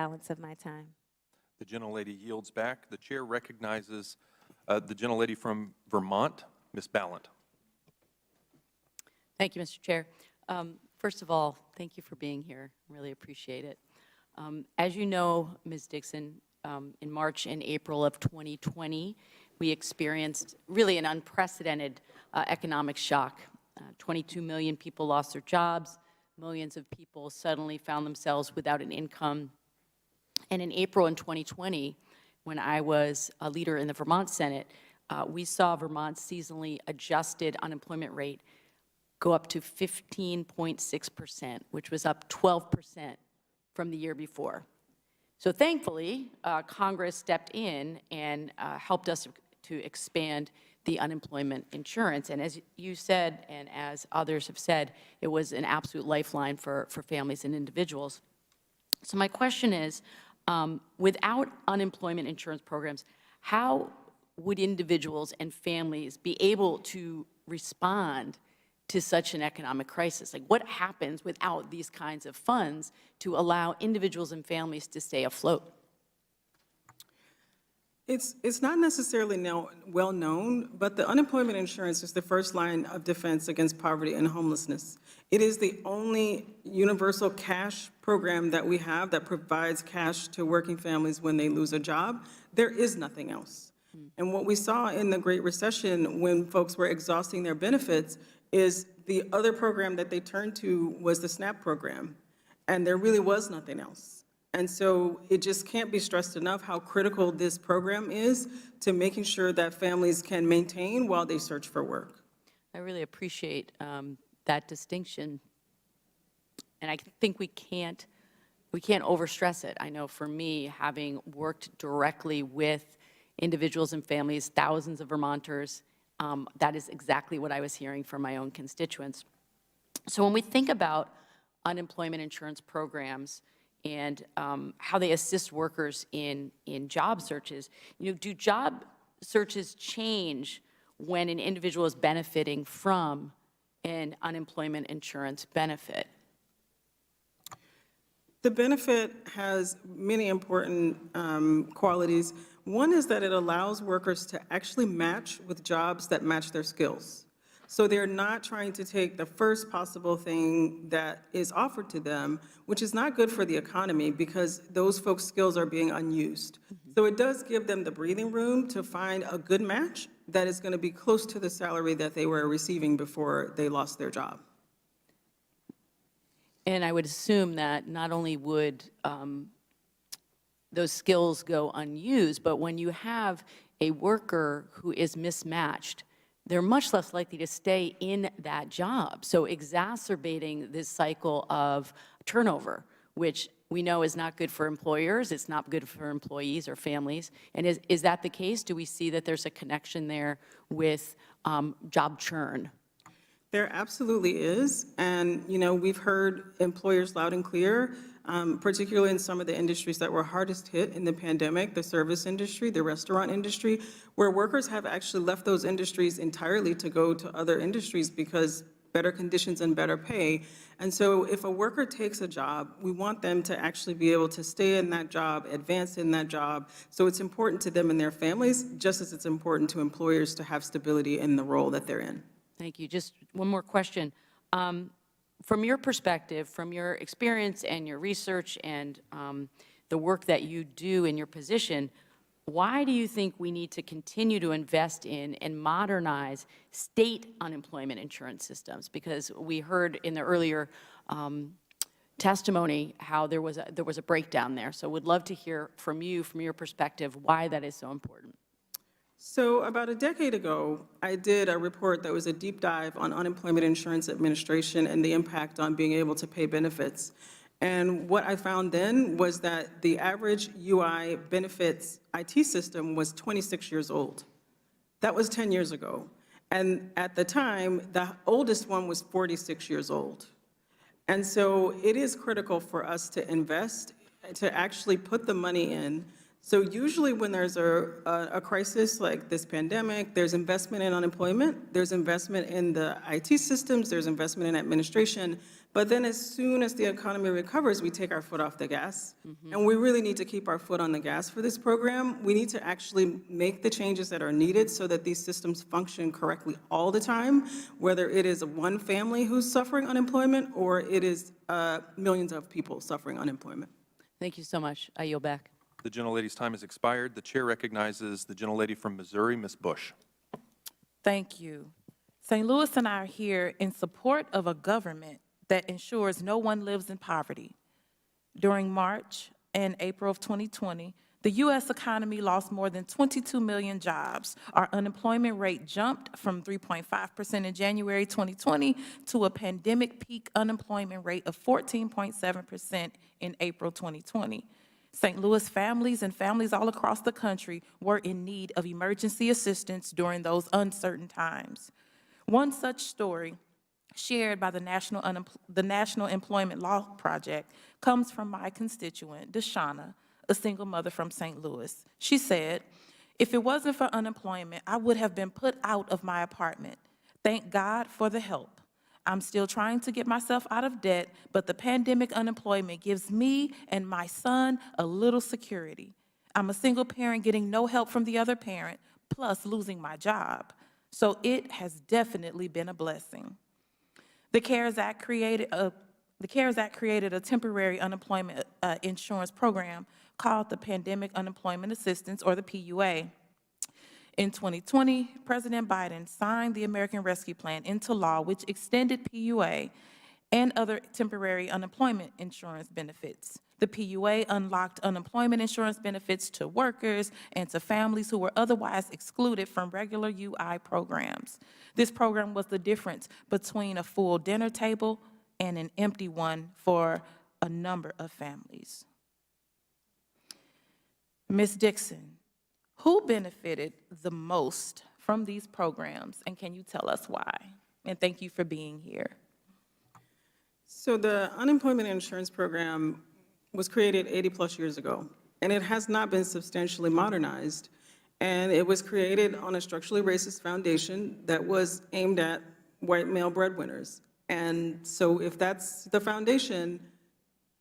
balance of my time. The gentlelady yields back. The chair recognizes the gentlelady from Vermont, Ms. Ballant. Thank you, Mr. Chair. First of all, thank you for being here. Really appreciate it. As you know, Ms. Dixon, in March and April of 2020, we experienced really an unprecedented economic shock. 22 million people lost their jobs. Millions of people suddenly found themselves without an income. And in April in 2020, when I was a leader in the Vermont Senate, we saw Vermont's seasonally adjusted unemployment rate go up to 15.6%, which was up 12% from the year before. So thankfully, Congress stepped in and helped us to expand the unemployment insurance. And as you said, and as others have said, it was an absolute lifeline for families and individuals. So my question is, without unemployment insurance programs, how would individuals and families be able to respond to such an economic crisis? Like, what happens without these kinds of funds to allow individuals and families to stay afloat? It's not necessarily well known, but the unemployment insurance is the first line of defense against poverty and homelessness. It is the only universal cash program that we have that provides cash to working families when they lose a job. There is nothing else. And what we saw in the Great Recession when folks were exhausting their benefits is the other program that they turned to was the SNAP program, and there really was nothing else. And so it just can't be stressed enough how critical this program is to making sure that families can maintain while they search for work. I really appreciate that distinction, and I think we can't overstress it. I know for me, having worked directly with individuals and families, thousands of Vermonters, that is exactly what I was hearing from my own constituents. So when we think about unemployment insurance programs and how they assist workers in job searches, do job searches change when an individual is benefiting from an unemployment insurance benefit? The benefit has many important qualities. One is that it allows workers to actually match with jobs that match their skills. So they're not trying to take the first possible thing that is offered to them, which is not good for the economy because those folks' skills are being unused. So it does give them the breathing room to find a good match that is going to be close to the salary that they were receiving before they lost their job. And I would assume that not only would those skills go unused, but when you have a worker who is mismatched, they're much less likely to stay in that job. So exacerbating this cycle of turnover, which we know is not good for employers, it's not good for employees or families. And is that the case? Do we see that there's a connection there with job churn? There absolutely is, and we've heard employers loud and clear, particularly in some of the industries that were hardest hit in the pandemic, the service industry, the restaurant industry, where workers have actually left those industries entirely to go to other industries because better conditions and better pay. And so if a worker takes a job, we want them to actually be able to stay in that job, advance in that job. So it's important to them and their families, just as it's important to employers to have stability in the role that they're in. Thank you. Just one more question. From your perspective, from your experience and your research and the work that you do in your position, why do you think we need to continue to invest in and modernize state unemployment insurance systems? Because we heard in the earlier testimony how there was a breakdown there. So would love to hear from you, from your perspective, why that is so important. So about a decade ago, I did a report that was a deep dive on unemployment insurance administration and the impact on being able to pay benefits. And what I found then was that the average UI benefits IT system was 26 years old. That was 10 years ago. And at the time, the oldest one was 46 years old. And so it is critical for us to invest, to actually put the money in. So usually when there's a crisis like this pandemic, there's investment in unemployment, there's investment in the IT systems, there's investment in administration, But then as soon as the economy recovers, we take our foot off the gas. And we really need to keep our foot on the gas for this program. We need to actually make the changes that are needed so that these systems function correctly all the time, whether it is one family who's suffering unemployment or it is millions of people suffering unemployment. Thank you so much. I yield back. The gentlelady's time has expired. The chair recognizes the gentlelady from Missouri, Ms. Bush. Thank you. St. Louis and I are here in support of a government that ensures no one lives in poverty. During March and April of 2020, the U.S. economy lost more than 22 million jobs. Our unemployment rate jumped from 3.5% in January 2020 to a pandemic peak unemployment rate of 14.7% in April 2020. St. Louis families and families all across the country were in need of emergency assistance during those uncertain times. One such story, shared by the National Employment Law Project, comes from my constituent, Deshauna, a single mother from St. Louis. She said, "If it wasn't for unemployment, I would have been put out of my apartment. Thank God for the help. I'm still trying to get myself out of debt, but the pandemic unemployment gives me and my son a little security. I'm a single parent getting no help from the other parent, plus losing my job. So it has definitely been a blessing." The CARES Act created a temporary unemployment insurance program called the Pandemic Unemployment Assistance, or the PUA. In 2020, President Biden signed the American Rescue Plan into law, which extended PUA and other temporary unemployment insurance benefits. The PUA unlocked unemployment insurance benefits to workers and to families who were otherwise excluded from regular UI programs. This program was the difference between a full dinner table and an empty one for a number of families. Ms. Dixon, who benefited the most from these programs, and can you tell us why? And thank you for being here. So the unemployment insurance program was created 80-plus years ago, and it has not been substantially modernized. And it was created on a structurally racist foundation that was aimed at white male breadwinners. And so if that's the foundation,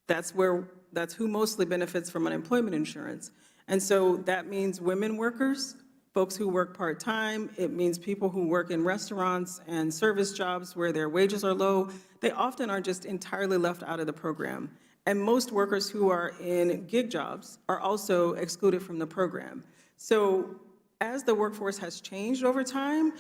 that's who mostly benefits from unemployment insurance. And so that means women workers, folks who work part-time. It means people who work in restaurants and service jobs where their wages are low. They often are just entirely left out of the program. And most workers who are in gig jobs are also excluded from the program. So as the workforce has changed over time,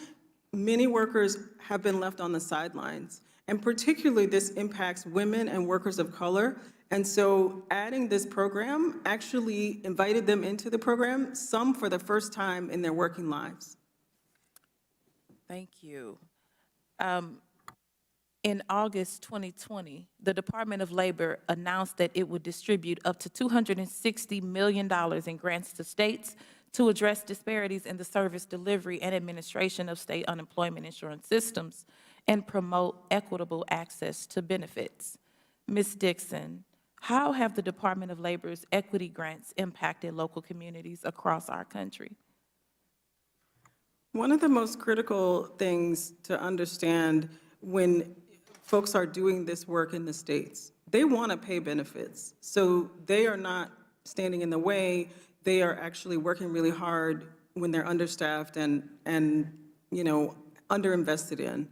many workers have been left on the sidelines. And particularly this impacts women and workers of color. And so adding this program actually invited them into the program, some for the first time in their working lives. Thank you. In August 2020, the Department of Labor announced that it would distribute up to $260 million in grants to states to address disparities in the service delivery and administration of state unemployment insurance systems and promote equitable access to benefits. Ms. Dixon, how have the Department of Labor's equity grants impacted local communities across our country? One of the most critical things to understand when folks are doing this work in the states, they want to pay benefits. So they are not standing in the way. They are actually working really hard when they're understaffed and underinvested in.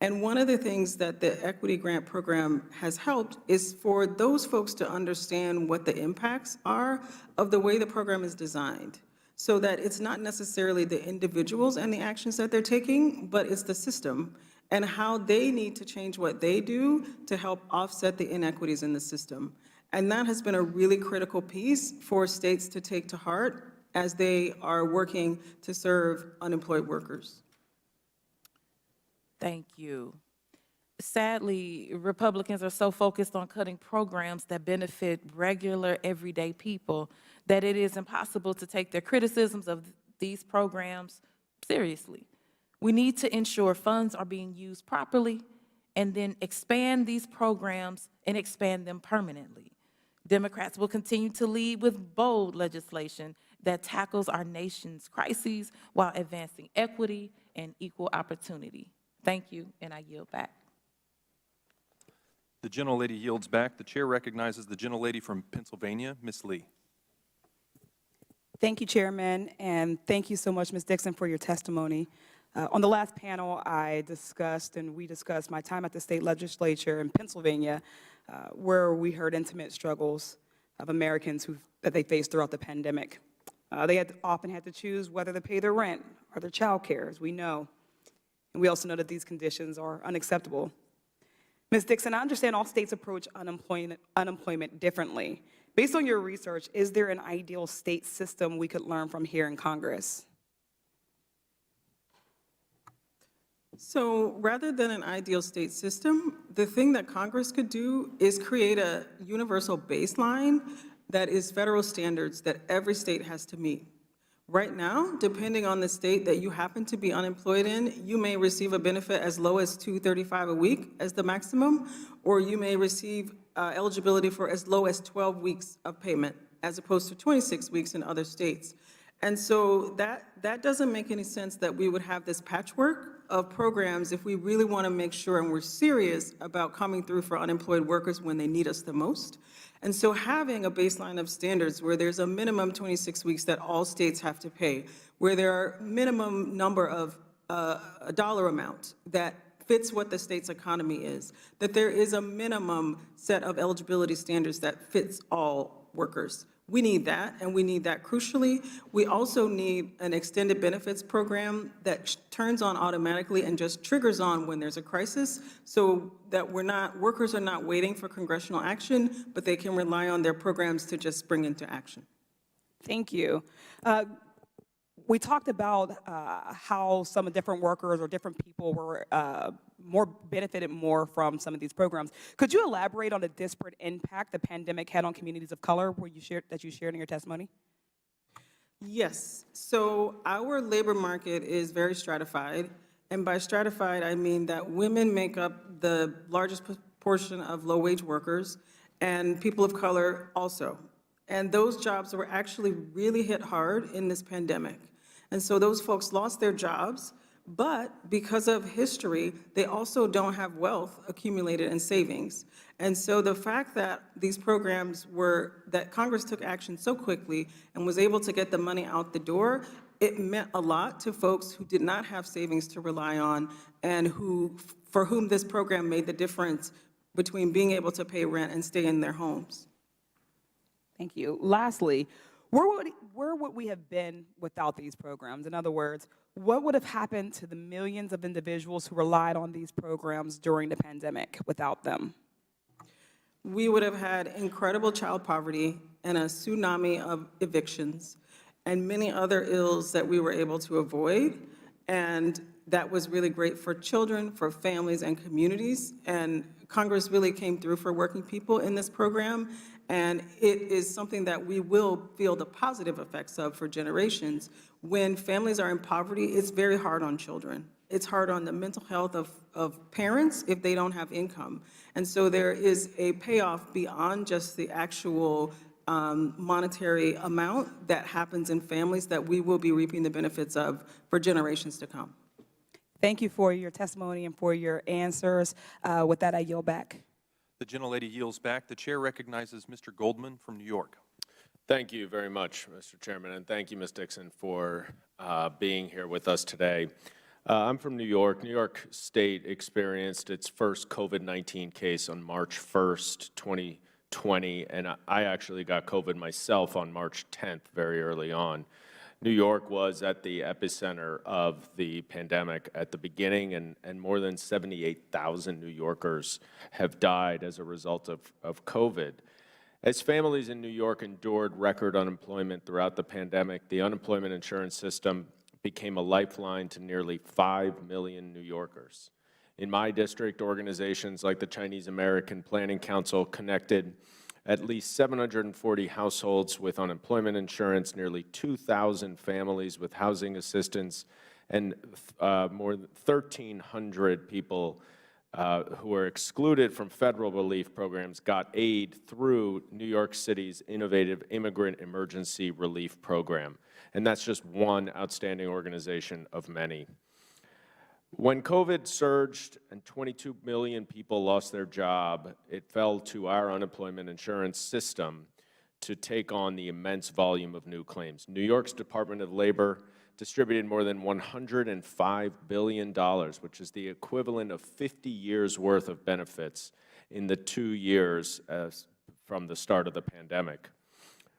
And one of the things that the Equity Grant Program has helped is for those folks to understand what the impacts are of the way the program is designed, so that it's not necessarily the individuals and the actions that they're taking, but it's the system and how they need to change what they do to help offset the inequities in the system. And that has been a really critical piece for states to take to heart as they are working to serve unemployed workers. Thank you. Sadly, Republicans are so focused on cutting programs that benefit regular, everyday people that it is impossible to take their criticisms of these programs seriously. We need to ensure funds are being used properly and then expand these programs and expand them permanently. Democrats will continue to lead with bold legislation that tackles our nation's crises while advancing equity and equal opportunity. Thank you, and I yield back. The gentlelady yields back. The chair recognizes the gentlelady from Pennsylvania, Ms. Lee. Thank you, Chairman, and thank you so much, Ms. Dixon, for your testimony. On the last panel, we discussed my time at the state legislature in Pennsylvania, where we heard intimate struggles of Americans that they faced throughout the pandemic. They often had to choose whether to pay their rent or their child care, as we know. And we also know that these conditions are unacceptable. Ms. Dixon, I understand all states approach unemployment differently. Based on your research, is there an ideal state system we could learn from here in Congress? So rather than an ideal state system, the thing that Congress could do is create a universal baseline that is federal standards that every state has to meet. Right now, depending on the state that you happen to be unemployed in, you may receive a benefit as low as $235 a week as the maximum, or you may receive eligibility for as low as 12 weeks of payment, as opposed to 26 weeks in other states. And so that doesn't make any sense that we would have this patchwork of programs if we really want to make sure and we're serious about coming through for unemployed workers when they need us the most. And so having a baseline of standards where there's a minimum 26 weeks that all states have to pay, where there are minimum number of a dollar amount that fits what the state's economy is, that there is a minimum set of eligibility standards that fits all workers. We need that, and we need that crucially. We also need an extended benefits program that turns on automatically and just triggers on when there's a crisis, so that workers are not waiting for congressional action, but they can rely on their programs to just spring into action. Thank you. We talked about how some different workers or different people were benefited more from some of these programs. Could you elaborate on the disparate impact the pandemic had on communities of color that you shared in your testimony? Yes. So our labor market is very stratified. And by stratified, I mean that women make up the largest portion of low-wage workers, and people of color also. And those jobs were actually really hit hard in this pandemic. And so those folks lost their jobs, but because of history, they also don't have wealth accumulated in savings. And so the fact that these programs that Congress took action so quickly and was able to get the money out the door, it meant a lot to folks who did not have savings to rely on and for whom this program made the difference between being able to pay rent and stay in their homes. Thank you. Lastly, where would we have been without these programs? In other words, what would have happened to the millions of individuals who relied on these programs during the pandemic without them? We would have had incredible child poverty and a tsunami of evictions and many other ills that we were able to avoid. And that was really great for children, for families, and communities. And Congress really came through for working people in this program. And it is something that we will feel the positive effects of for generations. When families are in poverty, it's very hard on children. It's hard on the mental health of parents if they don't have income. And so there is a payoff beyond just the actual monetary amount that happens in families that we will be reaping the benefits of for generations to come. Thank you for your testimony and for your answers. With that, I yield back. The gentlelady yields back. The chair recognizes Mr. Goldman from New York. Thank you very much, Mr. Chairman, and thank you, Ms. Dixon, for being here with us today. I'm from New York. New York State experienced its first COVID-19 case on March 1st, 2020, and I actually got COVID myself on March 10th, very early on. New York was at the epicenter of the pandemic at the beginning, and more than 78,000 New Yorkers have died as a result of COVID. As families in New York endured record unemployment throughout the pandemic, the unemployment insurance system became a lifeline to nearly 5 million New Yorkers. In my district, organizations like the Chinese American Planning Council connected at least 740 households with unemployment insurance, nearly 2,000 families with housing assistance, and more than 1,300 people who were excluded from federal relief programs got aid through New York City's innovative Immigrant Emergency Relief Program. And that's just one outstanding organization of many. When COVID surged and 22 million people lost their job, it fell to our unemployment insurance system to take on the immense volume of new claims. New York's Department of Labor distributed more than $105 billion, which is the equivalent of 50 years' worth of benefits in the 2 years from the start of the pandemic.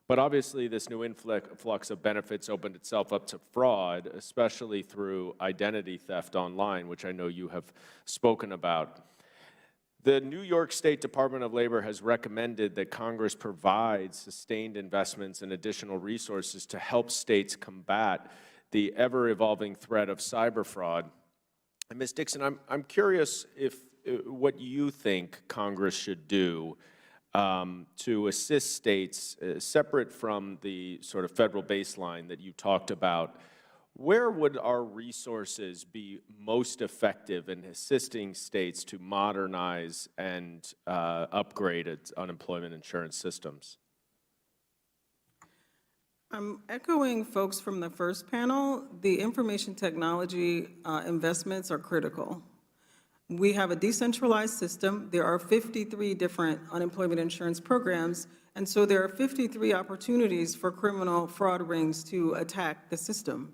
But obviously, this new influx of benefits opened itself up to fraud, especially through identity theft online, which I know you have spoken about. The New York State Department of Labor has recommended that Congress provide sustained investments and additional resources to help states combat the ever-evolving threat of cyber fraud. And Ms. Dixon, I'm curious what you think Congress should do to assist states, separate from the sort of federal baseline that you talked about. Where would our resources be most effective in assisting states to modernize and upgrade its unemployment insurance systems? I'm echoing folks from the first panel. The information technology investments are critical. We have a decentralized system. There are 53 different unemployment insurance programs, and so there are 53 opportunities for criminal fraud rings to attack the system.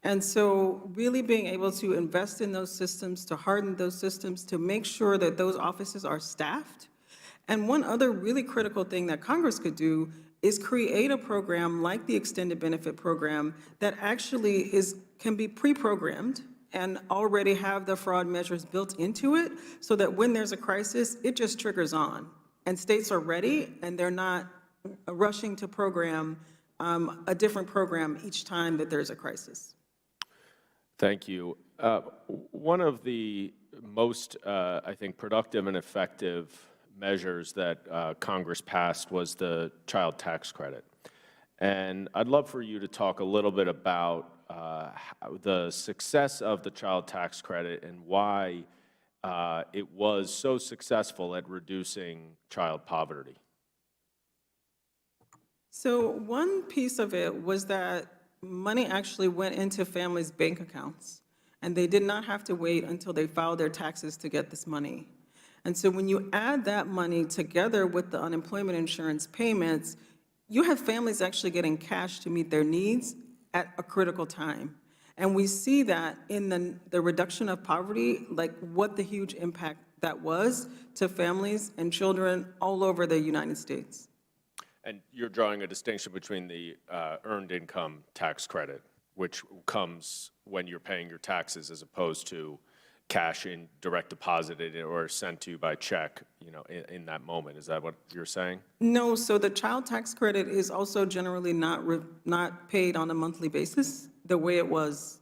And so really being able to invest in those systems, to harden those systems, to make sure that those offices are staffed. And one other really critical thing that Congress could do is create a program like the Extended Benefit Program that actually can be pre-programmed and already have the fraud measures built into it so that when there's a crisis, it just triggers on. And states are ready, and they're not rushing to program a different program each time that there's a crisis. Thank you. One of the most, I think, productive and effective measures that Congress passed was the child tax credit. And I'd love for you to talk a little bit about the success of the child tax credit and why it was so successful at reducing child poverty. So one piece of it was that money actually went into families' bank accounts, and they did not have to wait until they filed their taxes to get this money. And so when you add that money together with the unemployment insurance payments, you have families actually getting cash to meet their needs at a critical time. And we see that in the reduction of poverty, like what the huge impact that was to families and children all over the United States. And you're drawing a distinction between the earned income tax credit, which comes when you're paying your taxes, as opposed to cash in direct deposited or sent to you by check, in that moment. Is that what you're saying? No, so the child tax credit is also generally not paid on a monthly basis the way it was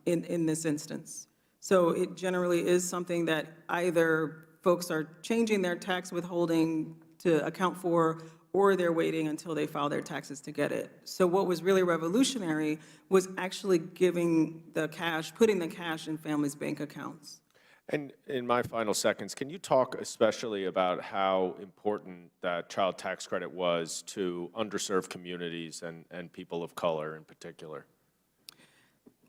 in this instance. So it generally is something that either folks are changing their tax withholding to account for, or they're waiting until they file their taxes to get it. So what was really revolutionary was actually giving the cash, putting the cash in families' bank accounts. And in my final seconds, can you talk especially about how important that child tax credit was to underserved communities and people of color in particular?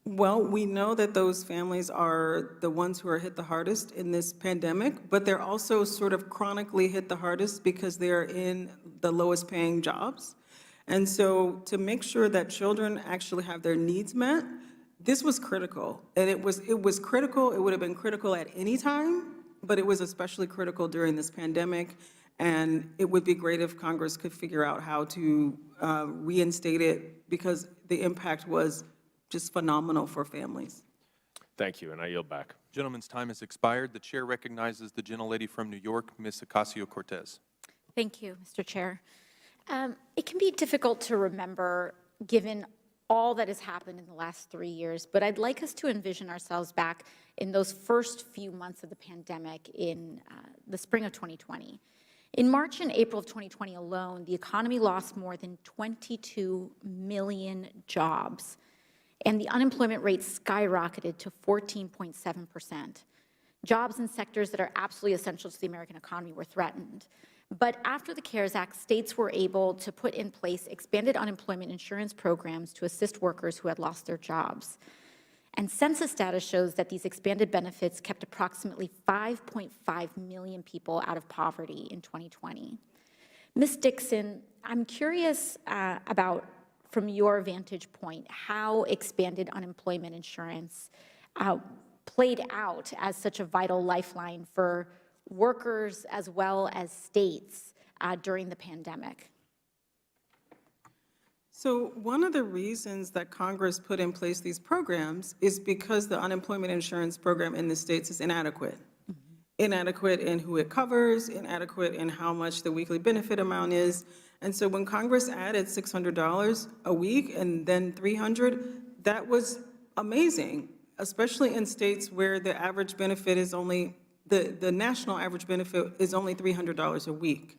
Well, we know that those families are the ones who are hit the hardest in this pandemic, but they're also sort of chronically hit the hardest because they're in the lowest paying jobs. And so to make sure that children actually have their needs met, this was critical. And it was critical, it would have been critical at any time, but it was especially critical during this pandemic. And it would be great if Congress could figure out how to reinstate it, because the impact was just phenomenal for families. Thank you, and I yield back. Gentleman's time has expired. The chair recognizes the gentlelady from New York, Ms. Ocasio-Cortez. Thank you, Mr. Chair. It can be difficult to remember, given all that has happened in the last 3 years, but I'd like us to envision ourselves back in those first few months of the pandemic in the spring of 2020. In March and April of 2020 alone, the economy lost more than 22 million jobs, and the unemployment rate skyrocketed to 14.7%. Jobs in sectors that are absolutely essential to the American economy were threatened. But after the CARES Act, states were able to put in place expanded unemployment insurance programs to assist workers who had lost their jobs. And census data shows that these expanded benefits kept approximately 5.5 million people out of poverty in 2020. Ms. Dixon, I'm curious about, from your vantage point, how expanded unemployment insurance played out as such a vital lifeline for workers as well as states during the pandemic. So one of the reasons that Congress put in place these programs is because the unemployment insurance program in the states is inadequate. Inadequate in who it covers, inadequate in how much the weekly benefit amount is. And so when Congress added $600 a week and then $300, that was amazing, especially in states where the average benefit is only, the national average benefit is only $300 a week.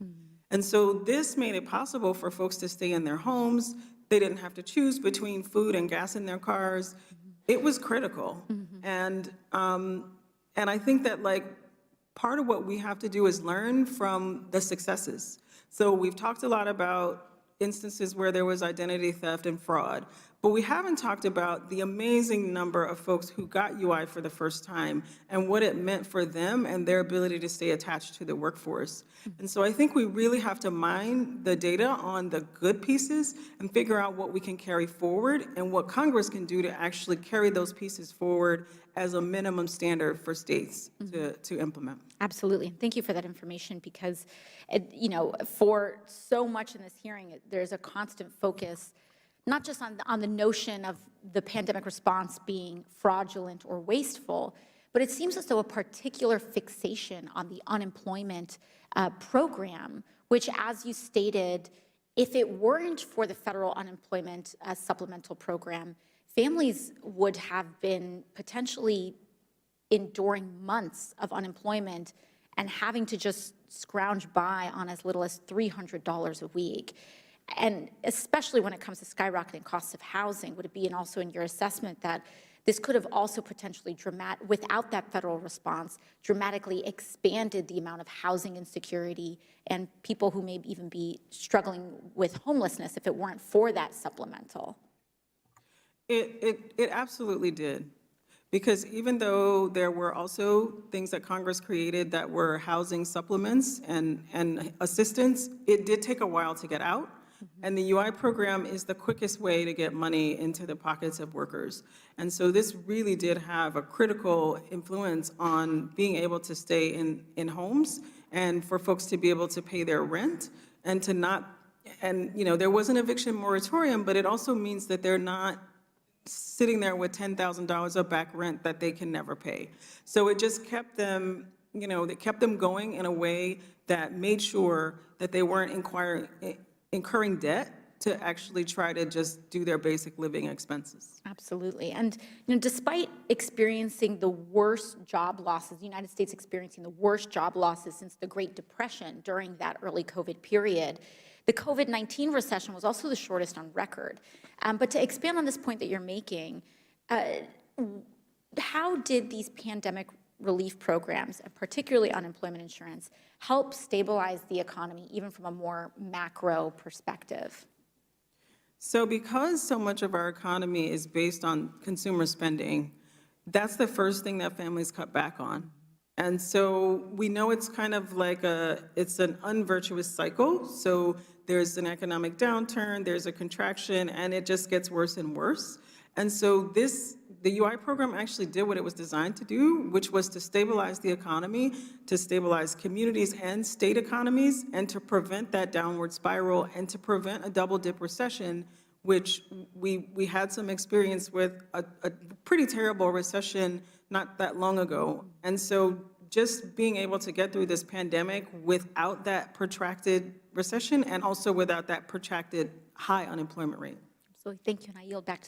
And so this made it possible for folks to stay in their homes. They didn't have to choose between food and gas in their cars. It was critical. And I think that, like, part of what we have to do is learn from the successes. So we've talked a lot about instances where there was identity theft and fraud, but we haven't talked about the amazing number of folks who got UI for the first time and what it meant for them and their ability to stay attached to the workforce. And so I think we really have to mine the data on the good pieces and figure out what we can carry forward and what Congress can do to actually carry those pieces forward as a minimum standard for states to implement. Absolutely. Thank you for that information, because, for so much in this hearing, there's a constant focus, not just on the notion of the pandemic response being fraudulent or wasteful, but it seems as though a particular fixation on the unemployment program, which, as you stated, if it weren't for the federal unemployment supplemental program, families would have been potentially enduring months of unemployment and having to just scrounge by on as little as $300 a week. And especially when it comes to skyrocketing costs of housing, would it be also in your assessment that this could have also potentially, without that federal response, dramatically expanded the amount of housing insecurity and people who may even be struggling with homelessness if it weren't for that supplemental? It absolutely did. Because even though there were also things that Congress created that were housing supplements and assistance, it did take a while to get out. And the UI program is the quickest way to get money into the pockets of workers. And so this really did have a critical influence on being able to stay in homes and for folks to be able to pay their rent and to not, and there was an eviction moratorium, but it also means that they're not sitting there with $10,000 of back rent that they can never pay. So it just kept them, it kept them going in a way that made sure that they weren't incurring debt to actually try to just do their basic living expenses. Absolutely. And despite experiencing the worst job losses, the United States experiencing the worst job losses since the Great Depression during that early COVID period, the COVID-19 recession was also the shortest on record. But to expand on this point that you're making, how did these pandemic relief programs, and particularly unemployment insurance, help stabilize the economy, even from a more macro perspective? So because so much of our economy is based on consumer spending, that's the first thing that families cut back on. And so we know it's kind of like it's an unvirtuous cycle. So there's an economic downturn, there's a contraction, and it just gets worse and worse. And so the UI program actually did what it was designed to do, which was to stabilize the economy, to stabilize communities and state economies, and to prevent that downward spiral, and to prevent a double-dip recession, which we had some experience with a pretty terrible recession not that long ago. And so just being able to get through this pandemic without that protracted recession and also without that protracted high unemployment rate. Absolutely. Thank you, and I yield back to